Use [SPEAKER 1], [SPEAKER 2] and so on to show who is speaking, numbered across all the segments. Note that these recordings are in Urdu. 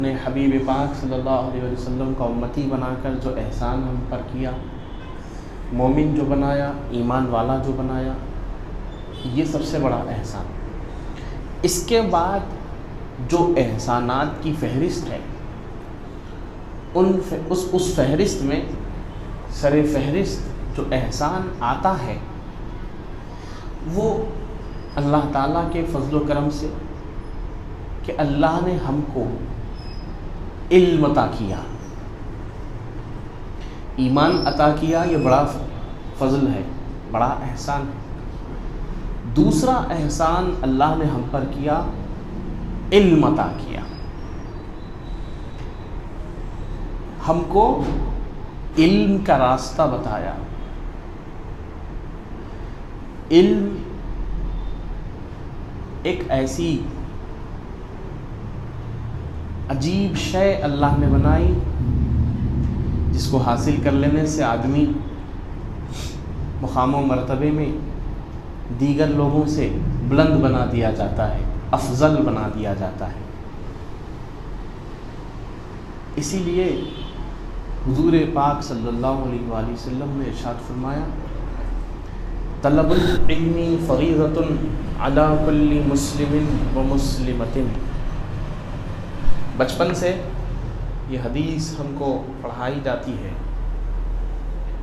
[SPEAKER 1] نے حبیب پاک صلی اللہ علیہ وسلم کا امتی بنا کر جو احسان ہم پر کیا، مومن جو بنایا، ایمان والا جو بنایا، یہ سب سے بڑا احسان۔ اس کے بعد جو احسانات کی فہرست ہے، اس فہرست میں سر فہرست جو احسان آتا ہے وہ اللہ تعالیٰ کے فضل و کرم سے کہ اللہ نے ہم کو علم عطا کیا، ایمان عطا کیا۔ یہ بڑا فضل ہے، بڑا احسان ہے۔ دوسرا احسان اللہ نے ہم پر کیا، علم عطا کیا۔ ہم کو علم کا راستہ بتایا۔ علم ایک ایسی عجیب شے اللہ نے بنائی جس کو حاصل کر لینے سے آدمی مقام و مرتبے میں دیگر لوگوں سے بلند بنا دیا جاتا ہے، افضل بنا دیا جاتا ہے۔ اسی لیے حضور پاک صلی اللہ علیہ وآلہ وسلم نے ارشاد فرمایا، طلب العلم فریضۃ علی کل مسلم و مسلمۃ۔ بچپن سے یہ حدیث ہم کو پڑھائی جاتی ہے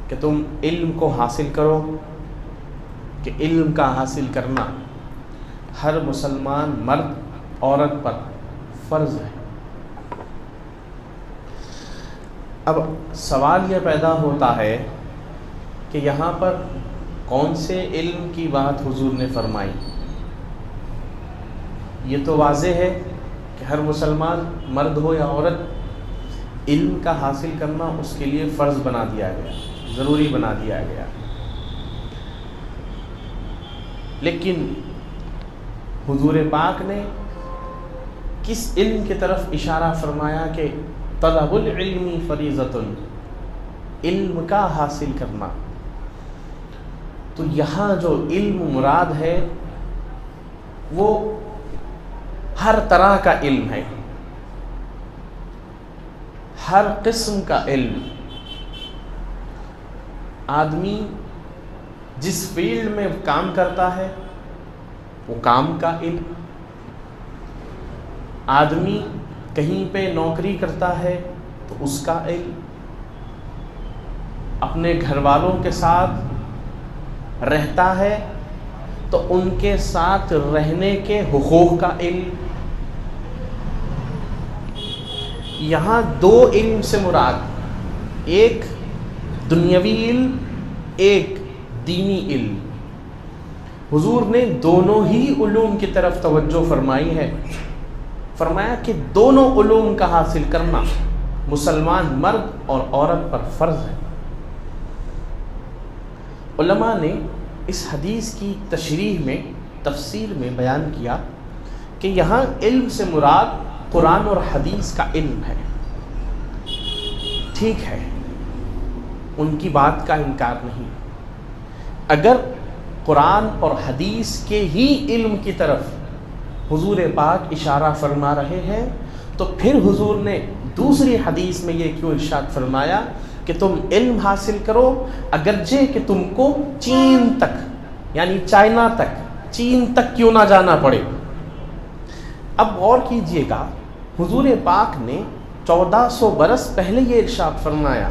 [SPEAKER 1] کہ تم علم کو حاصل کرو، کہ علم کا حاصل کرنا ہر مسلمان مرد عورت پر فرض ہے۔ اب سوال یہ پیدا ہوتا ہے کہ یہاں پر کون سے علم کی بات حضور نے فرمائی؟ یہ تو واضح ہے کہ ہر مسلمان مرد ہو یا عورت، علم کا حاصل کرنا اس کے لیے فرض بنا دیا گیا، ضروری بنا دیا گیا۔ لیکن حضور پاک نے کس علم کی طرف اشارہ فرمایا کہ طلب العلم فریضۃ، علم کا حاصل کرنا؟ تو یہاں جو علم مراد ہے وہ ہر طرح کا علم ہے، ہر قسم کا علم۔ آدمی جس فیلڈ میں کام کرتا ہے وہ کام کا علم، آدمی کہیں پہ نوکری کرتا ہے تو اس کا علم، اپنے گھر والوں کے ساتھ رہتا ہے تو ان کے ساتھ رہنے کے حقوق کا علم۔ یہاں دو علم سے مراد، ایک دنیاوی علم، ایک دینی علم۔ حضور نے دونوں ہی علوم کی طرف توجہ فرمائی ہے، فرمایا کہ دونوں علوم کا حاصل کرنا مسلمان مرد اور عورت پر فرض ہے۔ علماء نے اس حدیث کی تشریح میں، تفسیر میں بیان کیا کہ یہاں علم سے مراد قرآن اور حدیث کا علم ہے۔ ٹھیک ہے، ان کی بات کا انکار نہیں۔ اگر قرآن اور حدیث کے ہی علم کی طرف حضور پاک اشارہ فرما رہے ہیں تو پھر حضور نے دوسری حدیث میں یہ کیوں ارشاد فرمایا کہ تم علم حاصل کرو اگرچہ کہ تم کو چین تک، یعنی چائنا تک، چین تک کیوں نہ جانا پڑے؟ اب غور کیجئے گا، حضور پاک نے 1400 برس پہلے یہ ارشاد فرمایا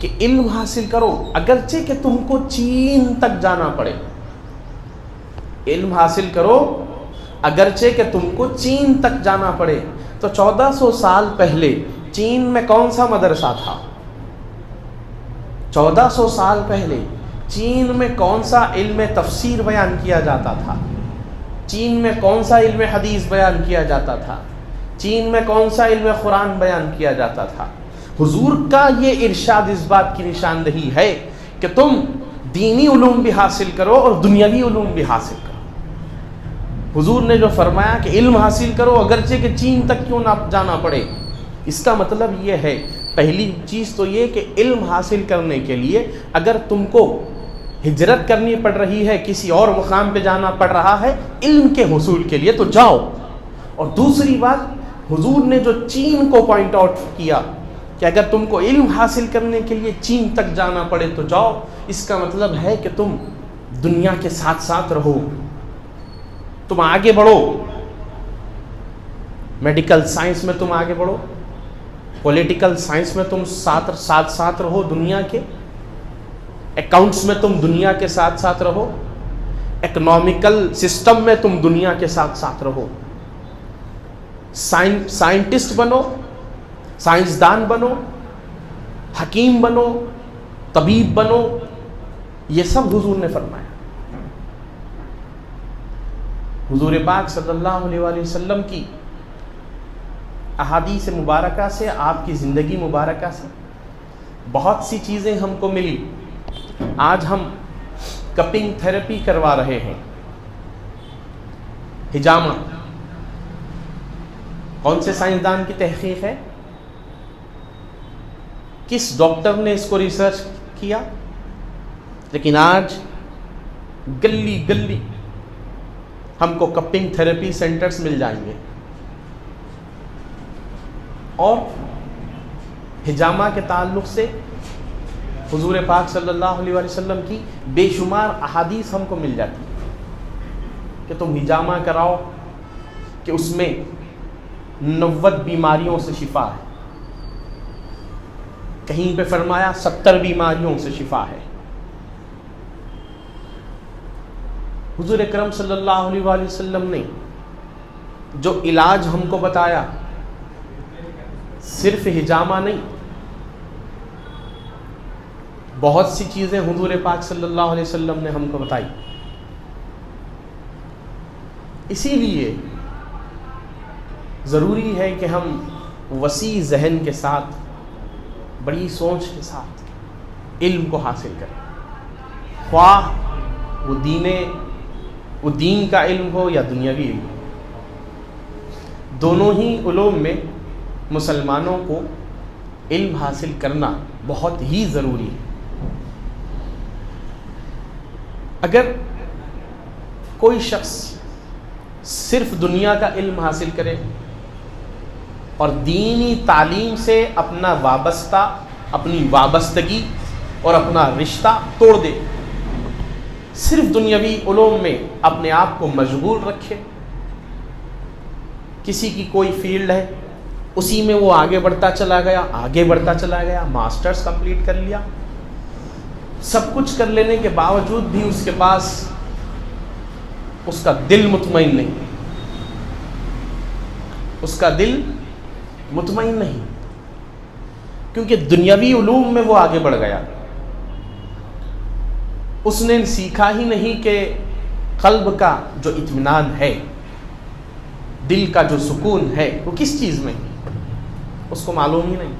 [SPEAKER 1] کہ علم حاصل کرو اگرچہ کہ تم کو چین تک جانا پڑے۔ علم حاصل کرو اگرچہ کہ تم کو چین تک جانا پڑے۔ تو 1400 سال پہلے چین میں کون سا مدرسہ تھا؟ 1400 سال پہلے چین میں کون سا علم تفسیر بیان کیا جاتا تھا؟ چین میں کون سا علم حدیث بیان کیا جاتا تھا؟ چین میں کون سا علم قرآن بیان کیا جاتا تھا؟ حضور کا یہ ارشاد اس بات کی نشاندہی ہے کہ تم دینی علوم بھی حاصل کرو اور دنیاوی علوم بھی حاصل کرو۔ حضور نے جو فرمایا کہ علم حاصل کرو اگرچہ کہ چین تک کیوں نہ جانا پڑے، اس کا مطلب یہ ہے، پہلی چیز تو یہ کہ علم حاصل کرنے کے لیے اگر تم کو ہجرت کرنی پڑ رہی ہے، کسی اور مقام پہ جانا پڑ رہا ہے علم کے حصول کے لیے، تو جاؤ۔ اور دوسری بات، حضور نے جو چین کو پوائنٹ آؤٹ کیا کہ اگر تم کو علم حاصل کرنے کے لیے چین تک جانا پڑے تو جاؤ، اس کا مطلب ہے کہ تم دنیا کے ساتھ ساتھ رہو، تم آگے بڑھو، میڈیکل سائنس میں تم آگے بڑھو، پولیٹیکل سائنس میں تم ساتھ رہو دنیا کے، اکاؤنٹس میں تم دنیا کے ساتھ ساتھ رہو، اکنامیکل سسٹم میں تم دنیا کے ساتھ ساتھ رہو، سائنٹسٹ بنو، سائنسدان بنو، حکیم بنو، طبیب بنو، یہ سب حضور نے فرمایا۔ حضور پاک صلی اللہ علیہ وآلہ وسلم کی احادیث مبارکہ سے، آپ کی زندگی مبارکہ سے بہت سی چیزیں ہم کو ملی۔ آج ہم کپنگ تھراپی کروا رہے ہیں، ہجامہ، کون سے سائنسدان کی تحقیق ہے؟ کس ڈاکٹر نے اس کو ریسرچ کیا؟ لیکن آج گلی گلی ہم کو کپنگ تھراپی سینٹرز مل جائیں گے، اور ہجامہ کے تعلق سے حضور پاک صلی اللہ علیہ وآلہ وسلم کی بے شمار احادیث ہم کو مل جاتی کہ تم ہجامہ کراؤ کہ اس میں 90 بیماریوں سے شفا ہے، کہیں پہ فرمایا 70 بیماریوں سے شفا ہے۔ حضور اکرم صلی اللہ علیہ وآلہ وسلم نے جو علاج ہم کو بتایا، صرف ہجامہ نہیں، بہت سی چیزیں حضور پاک صلی اللہ علیہ وسلم نے ہم کو بتائی۔ اسی لیے ضروری ہے کہ ہم وسیع ذہن کے ساتھ، بڑی سوچ کے ساتھ علم کو حاصل کریں، خواہ وہ دین کا علم ہو یا دنیاوی علم ہو۔ دونوں ہی علوم میں مسلمانوں کو علم حاصل کرنا بہت ہی ضروری ہے۔ اگر کوئی شخص صرف دنیا کا علم حاصل کرے اور دینی تعلیم سے اپنا اپنی وابستگی اور اپنا رشتہ توڑ دے، صرف دنیاوی علوم میں اپنے آپ کو مشغول رکھے، کسی کی کوئی فیلڈ ہے اسی میں وہ آگے بڑھتا چلا گیا، ماسٹرز کمپلیٹ کر لیا، سب کچھ کر لینے کے باوجود بھی اس کے پاس اس کا دل مطمئن نہیں، کیونکہ دنیاوی علوم میں وہ آگے بڑھ گیا، اس نے سیکھا ہی نہیں کہ قلب کا جو اطمینان ہے، دل کا جو سکون ہے، وہ کس چیز میں، اس کو معلوم ہی نہیں۔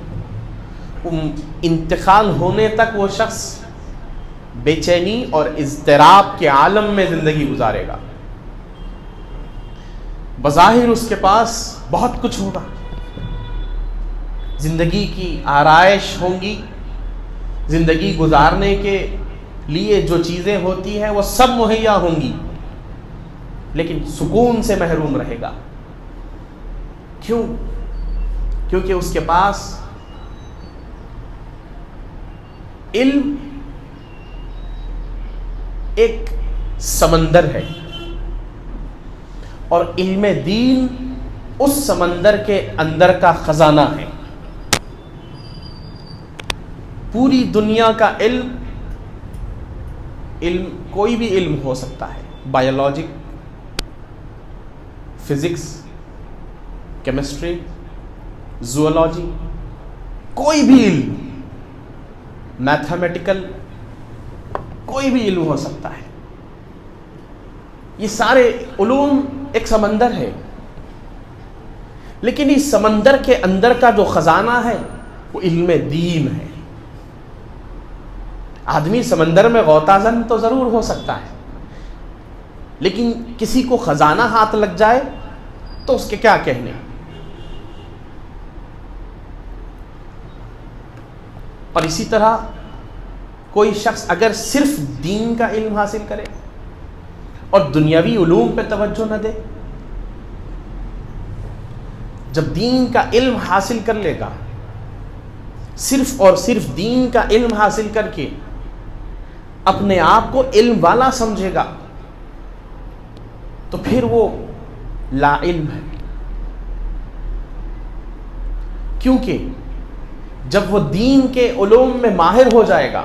[SPEAKER 1] انتقال ہونے تک وہ شخص بے چینی اور اضطراب کے عالم میں زندگی گزارے گا۔ بظاہر اس کے پاس بہت کچھ ہوگا، زندگی کی آرائش ہوں گی، زندگی گزارنے کے لیے جو چیزیں ہوتی ہیں وہ سب مہیا ہوں گی، لیکن سکون سے محروم رہے گا۔ کیوں؟ کیونکہ اس کے پاس علم ایک سمندر ہے، اور علم دین اس سمندر کے اندر کا خزانہ ہے۔ پوری دنیا کا علم کوئی بھی علم ہو سکتا ہے، بایولوجی، فزکس، کیمسٹری، زوالوجی، کوئی بھی علم، میتھمیٹیکل، کوئی بھی علم ہو سکتا ہے۔ یہ سارے علوم ایک سمندر ہے، لیکن اس سمندر کے اندر کا جو خزانہ ہے وہ علم دین ہے۔ آدمی سمندر میں غوطہ زن تو ضرور ہو سکتا ہے، لیکن کسی کو خزانہ ہاتھ لگ جائے تو اس کے کیا کہنے۔ اور اسی طرح کوئی شخص اگر صرف دین کا علم حاصل کرے اور دنیاوی علوم پہ توجہ نہ دے جب دین کا علم حاصل کر لے گا، صرف اور صرف دین کا علم حاصل کر کے اپنے آپ کو علم والا سمجھے گا تو پھر وہ لا علم ہے. کیونکہ جب وہ دین کے علوم میں ماہر ہو جائے گا،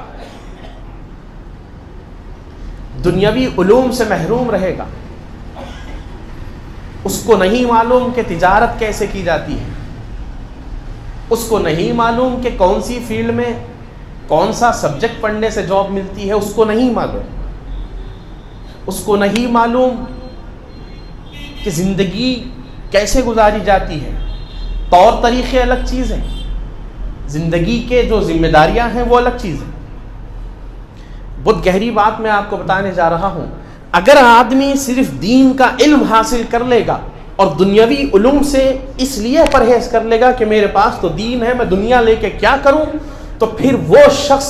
[SPEAKER 1] دنیاوی علوم سے محروم رہے گا. اس کو نہیں معلوم کہ تجارت کیسے کی جاتی ہے، اس کو نہیں معلوم کہ کون سی فیلڈ میں کون سا سبجیکٹ پڑھنے سے جاب ملتی ہے، اس کو نہیں معلوم. اس کو نہیں معلوم کہ زندگی کیسے گزاری جاتی ہے. طور طریقے الگ چیز ہیں، زندگی کے جو ذمہ داریاں ہیں وہ الگ چیز ہیں. بہت گہری بات میں آپ کو بتانے جا رہا ہوں. اگر آدمی صرف دین کا علم حاصل کر لے گا اور دنیاوی علوم سے اس لیے پرہیز کر لے گا کہ میرے پاس تو دین ہے، میں دنیا لے کے کیا کروں، تو پھر وہ شخص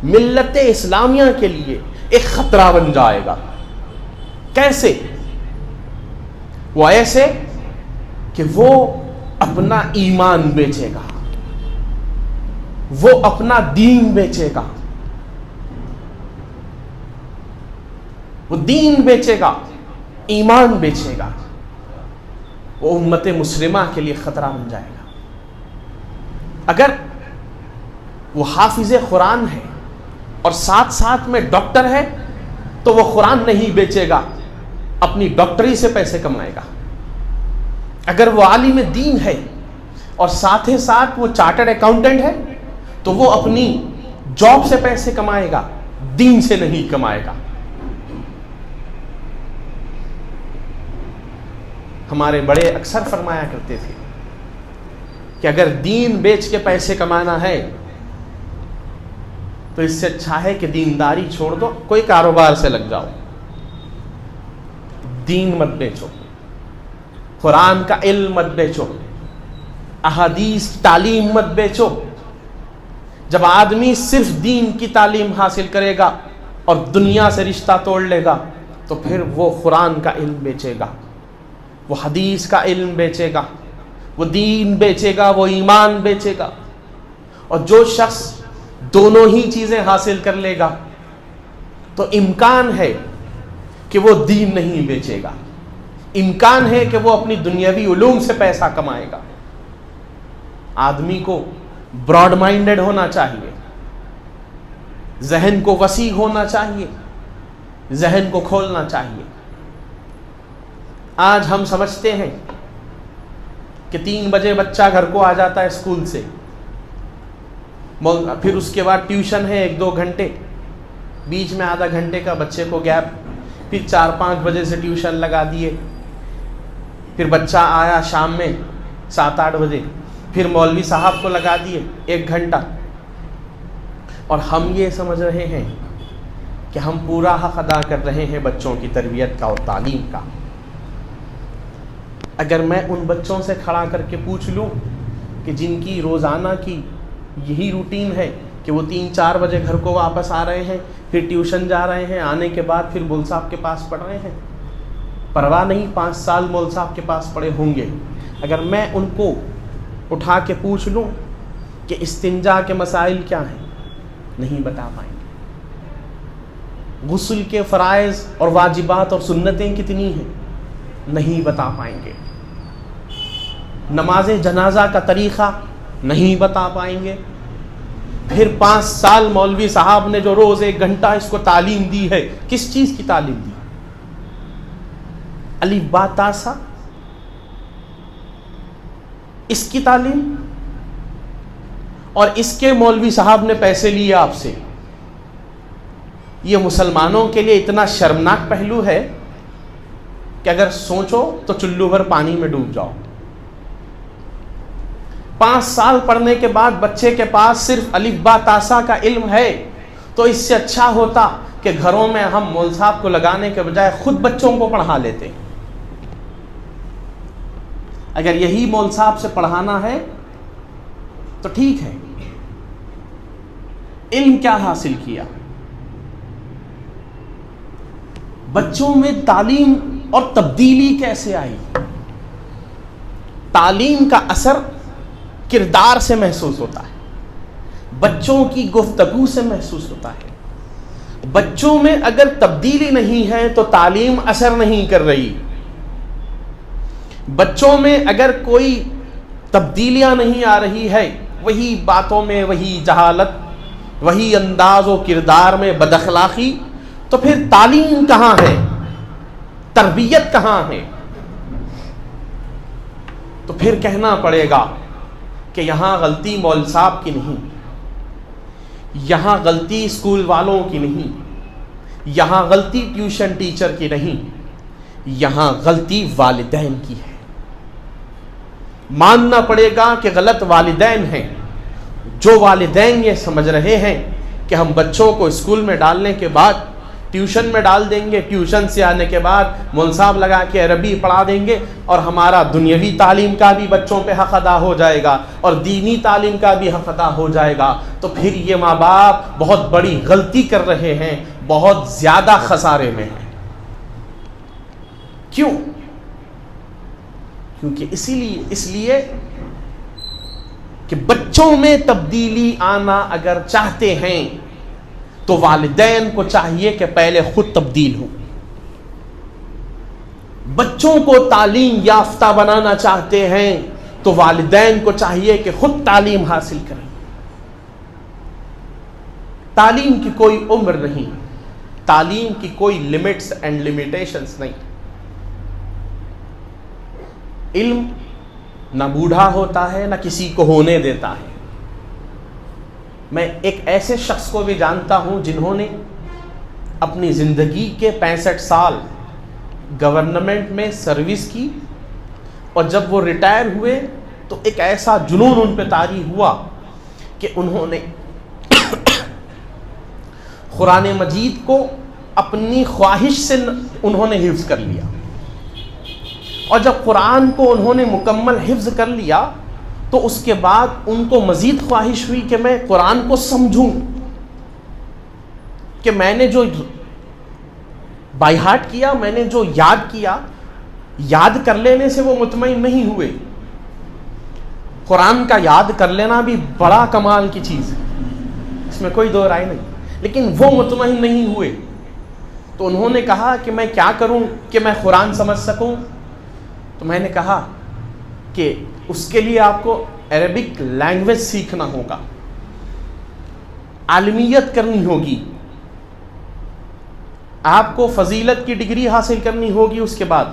[SPEAKER 1] ملت اسلامیہ کے لیے ایک خطرہ بن جائے گا. کیسے؟ وہ ایسے کہ وہ اپنا ایمان بیچے گا، وہ اپنا دین بیچے گا، وہ دین بیچے گا، ایمان بیچے گا. وہ امت مسلمہ کے لیے خطرہ بن جائے گا. اگر وہ حافظ قرآن ہے اور ساتھ ساتھ میں ڈاکٹر ہے تو وہ قرآن نہیں بیچے گا، اپنی ڈاکٹری سے پیسے کمائے گا. اگر وہ عالم دین ہے اور ساتھ ہی ساتھ وہ چارٹرڈ اکاؤنٹنٹ ہے تو وہ اپنی جاب سے پیسے کمائے گا، دین سے نہیں کمائے گا. ہمارے بڑے اکثر فرمایا کرتے تھے کہ اگر دین بیچ کے پیسے کمانا ہے تو اس سے اچھا ہے کہ دینداری چھوڑ دو، کوئی کاروبار سے لگ جاؤ. دین مت بیچو، قرآن کا علم مت بیچو، احادیث کی تعلیم مت بیچو. جب آدمی صرف دین کی تعلیم حاصل کرے گا اور دنیا سے رشتہ توڑ لے گا تو پھر وہ قرآن کا علم بیچے گا، وہ حدیث کا علم بیچے گا، وہ دین بیچے گا، وہ ایمان بیچے گا. اور جو شخص دونوں ہی چیزیں حاصل کر لے گا تو امکان ہے کہ وہ دین نہیں بیچے گا، امکان ہے کہ وہ اپنی دنیاوی علوم سے پیسہ کمائے گا. آدمی کو براڈ مائنڈڈ ہونا چاہیے، ذہن کو وسیع ہونا چاہیے، ذہن کو کھولنا چاہیے. آج ہم سمجھتے ہیں کہ 3 بجے بچہ گھر کو آ جاتا ہے اسکول سے، پھر اس کے بعد ٹیوشن ہے 1-2 گھنٹے، بیچ میں آدھا گھنٹے کا بچے کو گیپ، پھر 4-5 بجے سے ٹیوشن لگا دیے، پھر بچہ آیا شام میں 7-8 بجے، پھر مولوی صاحب کو لگا دیے 1 گھنٹہ. اور ہم یہ سمجھ رہے ہیں کہ ہم پورا حق ادا کر رہے ہیں بچوں کی تربیت کا اور تعلیم کا. اگر میں ان بچوں سے کھڑا کر کے پوچھ لوں کہ جن کی روزانہ کی یہی روٹین ہے کہ وہ 3-4 بجے گھر کو واپس آ رہے ہیں، پھر ٹیوشن جا رہے ہیں، آنے کے بعد پھر مول صاحب کے پاس پڑھ رہے ہیں، پرواہ نہیں 5 سال مول صاحب کے پاس پڑھے ہوں گے، اگر میں ان کو اٹھا کے پوچھ لوں کہ استنجا کے مسائل کیا ہیں، نہیں بتا پائیں گے. غسل کے فرائض اور واجبات اور سنتیں کتنی ہیں، نہیں بتا پائیں گے. نماز جنازہ کا طریقہ نہیں بتا پائیں گے. پھر 5 سال مولوی صاحب نے جو روز 1 گھنٹہ اس کو تعلیم دی ہے، کس چیز کی تعلیم دی؟ الف با تا سا، اس کی تعلیم. اور اس کے مولوی صاحب نے پیسے لیے آپ سے. یہ مسلمانوں کے لیے اتنا شرمناک پہلو ہے کہ اگر سوچو تو چلو بھر پانی میں ڈوب جاؤ. 5 سال پڑھنے کے بعد بچے کے پاس صرف الف با تا سا کا علم ہے تو اس سے اچھا ہوتا کہ گھروں میں ہم مول صاحب کو لگانے کے بجائے خود بچوں کو پڑھا لیتے. اگر یہی مول صاحب سے پڑھانا ہے تو ٹھیک ہے. علم کیا حاصل کیا؟ بچوں میں تعلیم اور تبدیلی کیسے آئی؟ تعلیم کا اثر کردار سے محسوس ہوتا ہے، بچوں کی گفتگو سے محسوس ہوتا ہے. بچوں میں اگر تبدیلی نہیں ہے تو تعلیم اثر نہیں کر رہی. بچوں میں اگر کوئی تبدیلیاں نہیں آ رہی ہے، وہی باتوں میں وہی جہالت، وہی انداز و کردار میں بد اخلاقی، تو پھر تعلیم کہاں ہے، تربیت کہاں ہے؟ تو پھر کہنا پڑے گا کہ یہاں غلطی مول صاحب کی نہیں، یہاں غلطی اسکول والوں کی نہیں، یہاں غلطی ٹیوشن ٹیچر کی نہیں، یہاں غلطی والدین کی ہے. ماننا پڑے گا کہ غلط والدین ہیں. جو والدین یہ سمجھ رہے ہیں کہ ہم بچوں کو اسکول میں ڈالنے کے بعد ٹیوشن میں ڈال دیں گے، ٹیوشن سے آنے کے بعد منصاب لگا کے عربی پڑھا دیں گے اور ہمارا دنیاوی تعلیم کا بھی بچوں پہ حق ادا ہو جائے گا اور دینی تعلیم کا بھی حق ادا ہو جائے گا، تو پھر یہ ماں باپ بہت بڑی غلطی کر رہے ہیں، بہت زیادہ خسارے میں ہیں. کیوں؟ کیونکہ اس لیے کہ بچوں میں تبدیلی آنا اگر چاہتے ہیں تو والدین کو چاہیے کہ پہلے خود تبدیل ہو. بچوں کو تعلیم یافتہ بنانا چاہتے ہیں تو والدین کو چاہیے کہ خود تعلیم حاصل کریں. تعلیم کی کوئی عمر نہیں، تعلیم کی کوئی لمٹس اینڈ لمیٹیشنز نہیں. علم نہ بوڑھا ہوتا ہے نہ کسی کو ہونے دیتا ہے. میں ایک ایسے شخص کو بھی جانتا ہوں جنہوں نے اپنی زندگی کے 65 سال گورنمنٹ میں سروس کی، اور جب وہ ریٹائر ہوئے تو ایک ایسا جنون ان پہ طاری ہوا کہ انہوں نے قرآن مجید کو اپنی خواہش سے انہوں نے حفظ کر لیا. اور جب قرآن کو انہوں نے مکمل حفظ کر لیا تو اس کے بعد ان کو مزید خواہش ہوئی کہ میں قرآن کو سمجھوں، کہ میں نے جو بائی ہارٹ کیا، میں نے جو یاد کیا، یاد کر لینے سے وہ مطمئن نہیں ہوئے. قرآن کا یاد کر لینا بھی بڑا کمال کی چیز ہے، اس میں کوئی دو رائے نہیں، لیکن وہ مطمئن نہیں ہوئے. تو انہوں نے کہا کہ میں کیا کروں کہ میں قرآن سمجھ سکوں؟ تو میں نے کہا کہ اس کے لیے آپ کو عربک لینگویج سیکھنا ہوگا، عالمیت کرنی ہوگی، آپ کو فضیلت کی ڈگری حاصل کرنی ہوگی. اس کے بعد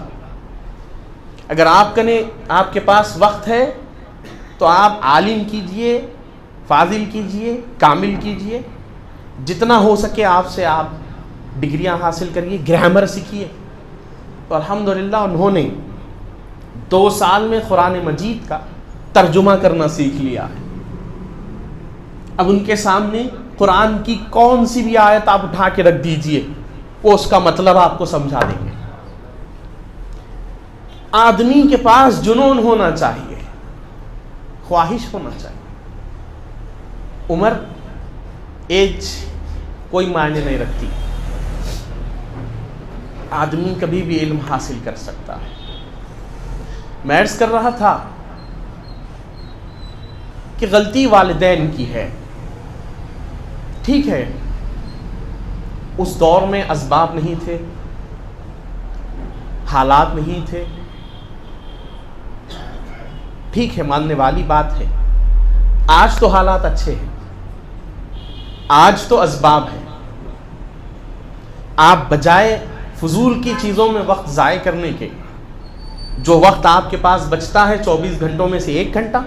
[SPEAKER 1] اگر آپ کے پاس وقت ہے تو آپ عالم کیجئے، فاضل کیجئے، کامل کیجئے، جتنا ہو سکے آپ سے آپ ڈگریاں حاصل کریے، گرامر سیکھیے. تو الحمدللہ انہوں نے 2 سال میں قرآن مجید کا ترجمہ کرنا سیکھ لیا ہے. اب ان کے سامنے قرآن کی کون سی بھی آیت آپ اٹھا کے رکھ دیجئے، وہ اس کا مطلب آپ کو سمجھا دیں گے. آدمی کے پاس جنون ہونا چاہیے، خواہش ہونا چاہیے. عمر، ایج کوئی معنی نہیں رکھتی. آدمی کبھی بھی علم حاصل کر سکتا ہے. میں عرض کر رہا تھا کہ غلطی والدین کی ہے. ٹھیک ہے، اس دور میں اسباب نہیں تھے، حالات نہیں تھے، ٹھیک ہے، ماننے والی بات ہے. آج تو حالات اچھے ہیں، آج تو اسباب ہیں. آپ بجائے فضول کی چیزوں میں وقت ضائع کرنے کے، جو وقت آپ کے پاس بچتا ہے 24 گھنٹوں میں سے 1 گھنٹہ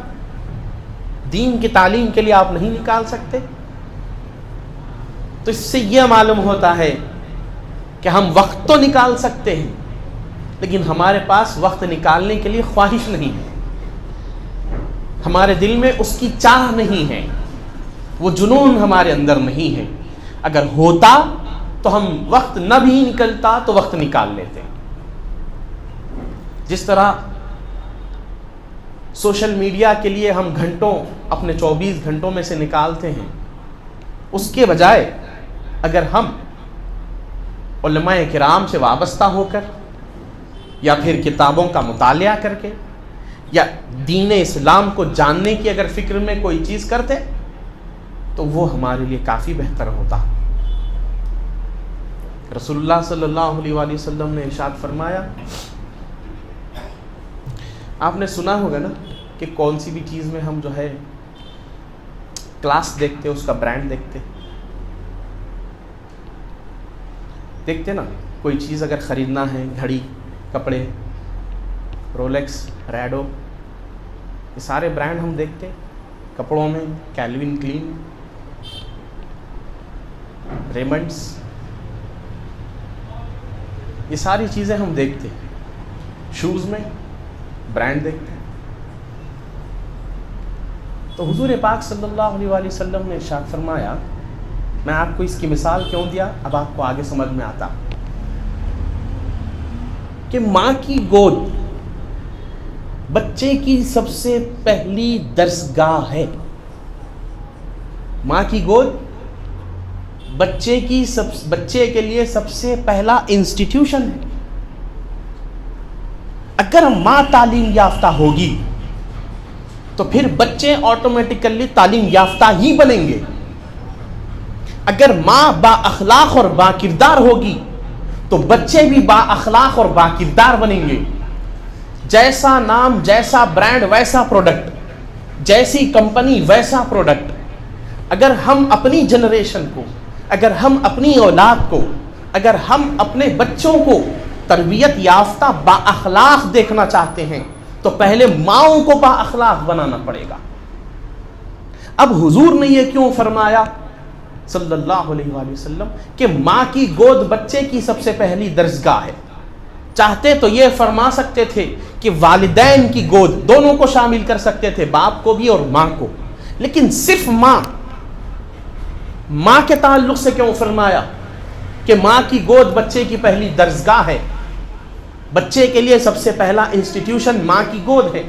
[SPEAKER 1] دین کی تعلیم کے لیے آپ نہیں نکال سکتے. تو اس سے یہ معلوم ہوتا ہے کہ ہم وقت تو نکال سکتے ہیں لیکن ہمارے پاس وقت نکالنے کے لیے خواہش نہیں ہے، ہمارے دل میں اس کی چاہ نہیں ہے، وہ جنون ہمارے اندر نہیں ہے. اگر ہوتا تو ہم وقت نہ بھی نکلتا تو وقت نکال لیتے. جس طرح سوشل میڈیا کے لیے ہم گھنٹوں اپنے 24 گھنٹوں میں سے نکالتے ہیں، اس کے بجائے اگر ہم علماء کرام سے وابستہ ہو کر یا پھر کتابوں کا مطالعہ کر کے یا دین اسلام کو جاننے کی اگر فکر میں کوئی چیز کرتے تو وہ ہمارے لیے کافی بہتر ہوتا۔ رسول اللہ صلی اللہ علیہ وآلہ وسلم نے ارشاد فرمایا، آپ نے سنا ہوگا نا کہ کون سی بھی چیز میں ہم جو ہے کلاس دیکھتے، اس کا برانڈ دیکھتے نا، کوئی چیز اگر خریدنا ہے، گھڑی، کپڑے، رولیکس، ریڈو، یہ سارے برانڈ ہم دیکھتے۔ کپڑوں میں کیلوین کلین، ریمنڈس، یہ ساری چیزیں ہم دیکھتے۔ شوز میں برانڈ دیکھتے۔ تو حضور پاک صلی اللہ علیہ وآلہ وسلم نے ارشاد فرمایا، میں آپ کو اس کی مثال کیوں دیا، اب آپ کو آگے سمجھ میں آتا، کہ ماں کی گود بچے کی سب سے پہلی درسگاہ ہے۔ ماں کی گود بچے کے لیے سب سے پہلا انسٹیٹیوشن ہے۔ اگر ماں تعلیم یافتہ ہوگی تو پھر بچے آٹومیٹیکلی تعلیم یافتہ ہی بنیں گے۔ اگر ماں با اخلاق اور با کردار ہوگی تو بچے بھی با اخلاق اور با کردار بنیں گے۔ جیسا نام، جیسا برانڈ ویسا پروڈکٹ، جیسی کمپنی ویسا پروڈکٹ۔ اگر ہم اپنی جنریشن کو، اگر ہم اپنی اولاد کو، اگر ہم اپنے بچوں کو تربیت یافتہ با اخلاق دیکھنا چاہتے ہیں تو پہلے ماؤں کو با اخلاق بنانا پڑے گا۔ اب حضور نے یہ کیوں فرمایا صلی اللہ علیہ وآلہ وسلم کہ ماں کی گود بچے کی سب سے پہلی درسگاہ ہے؟ چاہتے تو یہ فرما سکتے تھے کہ والدین کی گود، دونوں کو شامل کر سکتے تھے، باپ کو بھی اور ماں کو، لیکن صرف ماں کے تعلق سے کیوں فرمایا کہ ماں کی گود بچے کی پہلی درسگاہ ہے؟ بچے کے لیے سب سے پہلا انسٹیٹیوشن ماں کی گود ہے۔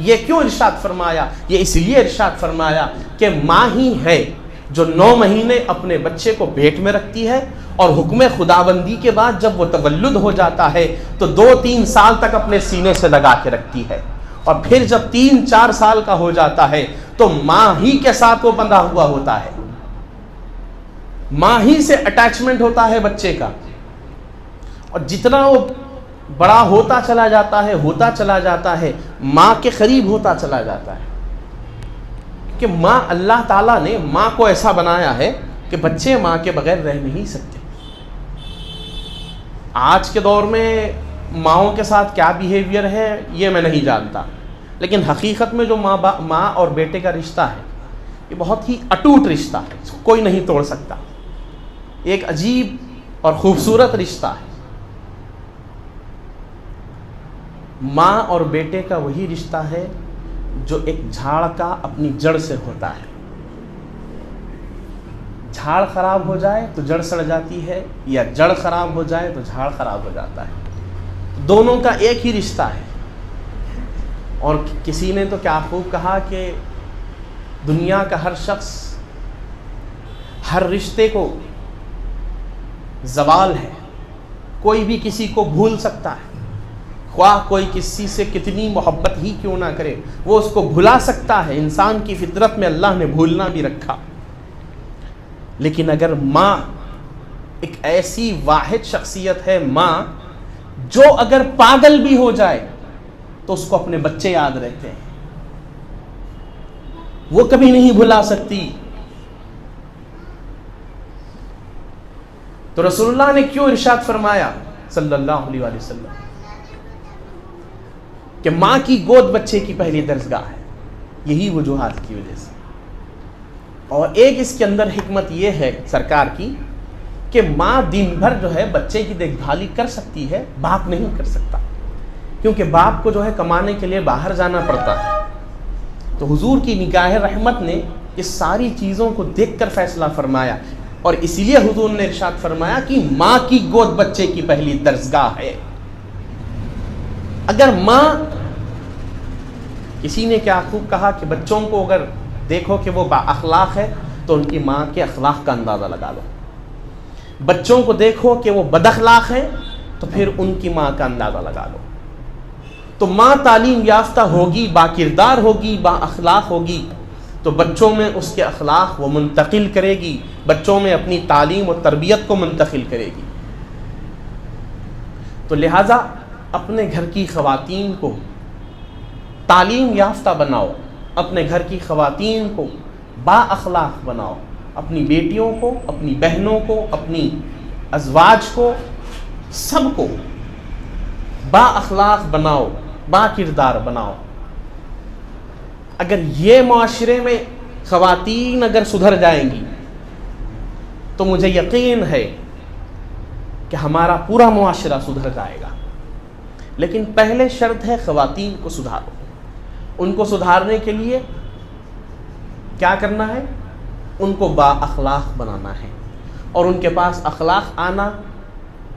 [SPEAKER 1] یہ کیوں ارشاد فرمایا؟ یہ اس لیے ارشاد فرمایا کہ ماں ہی ہے جو 9 مہینے اپنے بچے کو پیٹ میں رکھتی ہے، اور حکم خداوندی کے بعد جب وہ تولد ہو جاتا ہے تو 2-3 سال تک اپنے سینے سے لگا کے رکھتی ہے، اور پھر جب 3-4 سال کا ہو جاتا ہے تو ماں ہی کے ساتھ وہ بندھا ہوا ہوتا ہے، ماں ہی سے اٹیچمنٹ ہوتا ہے بچے کا، اور جتنا وہ بڑا ہوتا چلا جاتا ہے ماں کے قریب ہوتا چلا جاتا ہے، کہ ماں، اللہ تعالیٰ نے ماں کو ایسا بنایا ہے کہ بچے ماں کے بغیر رہ نہیں سکتے۔ آج کے دور میں ماؤں کے ساتھ کیا بیہیویئر ہے یہ میں نہیں جانتا، لیکن حقیقت میں جو ماں اور بیٹے کا رشتہ ہے یہ بہت ہی اٹوٹ رشتہ ہے، اس کو کوئی نہیں توڑ سکتا، ایک عجیب اور خوبصورت رشتہ ہے۔ ماں اور بیٹے کا وہی رشتہ ہے جو ایک جھاڑ کا اپنی جڑ سے ہوتا ہے۔ جھاڑ خراب ہو جائے تو جڑ سڑ جاتی ہے، یا جڑ خراب ہو جائے تو جھاڑ خراب ہو جاتا ہے، دونوں کا ایک ہی رشتہ ہے۔ اور کسی نے تو کیا خوب کہا کہ دنیا کا ہر شخص ہر رشتے کو زوال ہے، کوئی بھی کسی کو بھول سکتا ہے، خواہ کوئی کسی سے کتنی محبت ہی کیوں نہ کرے وہ اس کو بھلا سکتا ہے، انسان کی فطرت میں اللہ نے بھولنا بھی رکھا۔ لیکن اگر ماں ایک ایسی واحد شخصیت ہے، ماں جو اگر پاگل بھی ہو جائے تو اس کو اپنے بچے یاد رہتے ہیں، وہ کبھی نہیں بھلا سکتی۔ تو رسول اللہ نے کیوں ارشاد فرمایا صلی اللہ علیہ وآلہ وسلم کہ ماں کی گود بچے کی پہلی درسگاہ ہے؟ یہی وجوہات کی وجہ سے۔ اور ایک اس کے اندر حکمت یہ ہے سرکار کی کہ ماں دن بھر جو ہے بچے کی دیکھ بھالی کر سکتی ہے، باپ نہیں کر سکتا، کیونکہ باپ کو جو ہے کمانے کے لیے باہر جانا پڑتا ہے۔ تو حضور کی نگاہ رحمت نے اس ساری چیزوں کو دیکھ کر فیصلہ فرمایا، اور اسی لیے حضور نے ارشاد فرمایا کہ ماں کی گود بچے کی پہلی درسگاہ ہے۔ اگر ماں، کسی نے کیا خوب کہا کہ بچوں کو اگر دیکھو کہ وہ با اخلاق ہے تو ان کی ماں کے اخلاق کا اندازہ لگا لو، بچوں کو دیکھو کہ وہ بد اخلاق ہے تو پھر ان کی ماں کا اندازہ لگا لو۔ تو ماں تعلیم یافتہ ہوگی، با کردار ہوگی، با اخلاق ہوگی، تو بچوں میں اس کے اخلاق وہ منتقل کرے گی، بچوں میں اپنی تعلیم و تربیت کو منتقل کرے گی۔ تو لہٰذا اپنے گھر کی خواتین کو تعلیم یافتہ بناؤ، اپنے گھر کی خواتین کو با اخلاق بناؤ، اپنی بیٹیوں کو، اپنی بہنوں کو، اپنی ازواج کو، سب کو با اخلاق بناؤ، با کردار بناؤ۔ اگر یہ معاشرے میں خواتین اگر سدھر جائیں گی تو مجھے یقین ہے کہ ہمارا پورا معاشرہ سدھر جائے گا۔ لیکن پہلے شرط ہے خواتین کو سدھارو۔ ان کو سدھارنے کے لیے کیا کرنا ہے؟ ان کو با اخلاق بنانا ہے، اور ان کے پاس اخلاق آنا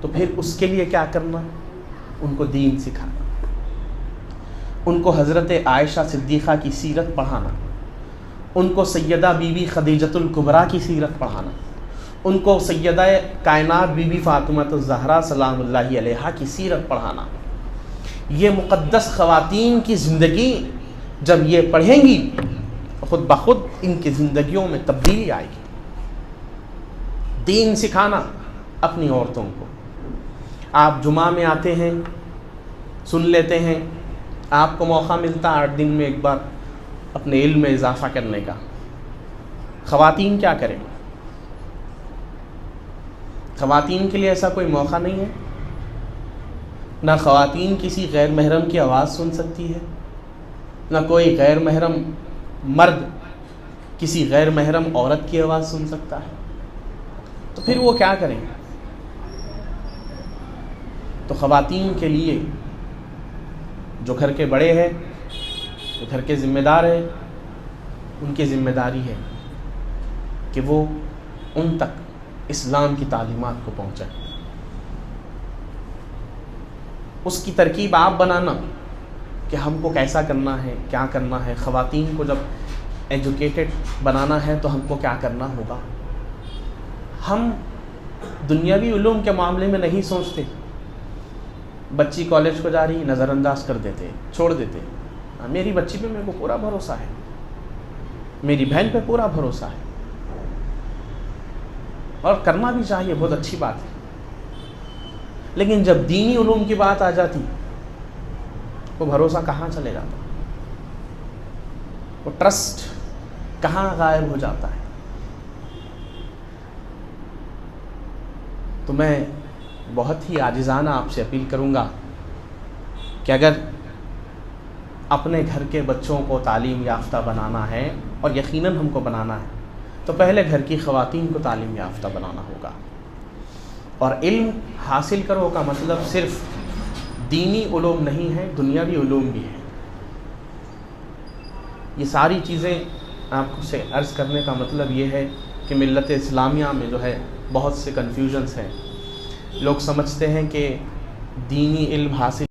[SPEAKER 1] تو پھر اس کے لیے کیا کرنا؟ ان کو دین سکھانا، ان کو حضرت عائشہ صدیقہ کی سیرت پڑھانا، ان کو سیدہ بی بی خدیجۃ الکبریٰ کی سیرت پڑھانا، ان کو سیدہ کائنات بی بی فاطمہ الزہرا سلام اللہ علیہا کی سیرت پڑھانا۔ یہ مقدس خواتین کی زندگی جب یہ پڑھیں گی خود بخود ان کی زندگیوں میں تبدیلی آئے گی۔ دین سکھانا اپنی عورتوں کو۔ آپ جمعہ میں آتے ہیں، سن لیتے ہیں، آپ کو موقع ملتا 8 دن میں ایک بار اپنے علم میں اضافہ کرنے کا۔ خواتین کیا کریں؟ خواتین کے لیے ایسا کوئی موقع نہیں ہے۔ نہ خواتین کسی غیر محرم کی آواز سن سکتی ہے، نہ کوئی غیر محرم مرد کسی غیر محرم عورت کی آواز سن سکتا ہے، تو پھر وہ کیا کریں؟ تو خواتین کے لیے جو گھر کے بڑے ہیں، جو گھر کے ذمہ دار ہیں، ان کی ذمہ داری ہے کہ وہ ان تک اسلام کی تعلیمات کو پہنچائیں۔ اس کی ترکیب آپ بنانا کہ ہم کو کیسا کرنا ہے، کیا کرنا ہے۔ خواتین کو جب ایجوکیٹڈ بنانا ہے تو ہم کو کیا کرنا ہوگا۔ ہم دنیاوی علوم کے معاملے میں نہیں سوچتے۔ بچی کالج کو جا رہی، نظر انداز کر دیتے، چھوڑ دیتے۔ میری بچی پہ میرے کو پورا بھروسہ ہے، میری بہن پہ پورا بھروسہ ہے، اور کرنا بھی چاہیے، بہت اچھی بات ہے۔ لیکن جب دینی علوم کی بات آ جاتی وہ بھروسہ کہاں چلے جاتا، وہ ٹرسٹ کہاں غائب ہو جاتا ہے۔ تو میں بہت ہی عاجزانہ آپ سے اپیل کروں گا کہ اگر اپنے گھر کے بچوں کو تعلیم یافتہ بنانا ہے، اور یقیناً ہم کو بنانا ہے، تو پہلے گھر کی خواتین کو تعلیم یافتہ بنانا ہوگا۔ اور علم حاصل کرو کا مطلب صرف دینی علوم نہیں ہے، دنیاوی علوم بھی ہے۔ یہ ساری چیزیں آپ سے عرض کرنے کا مطلب یہ ہے کہ ملت اسلامیہ میں جو ہے بہت سے کنفیوژنس ہیں۔ لوگ سمجھتے ہیں کہ دینی علم حاصل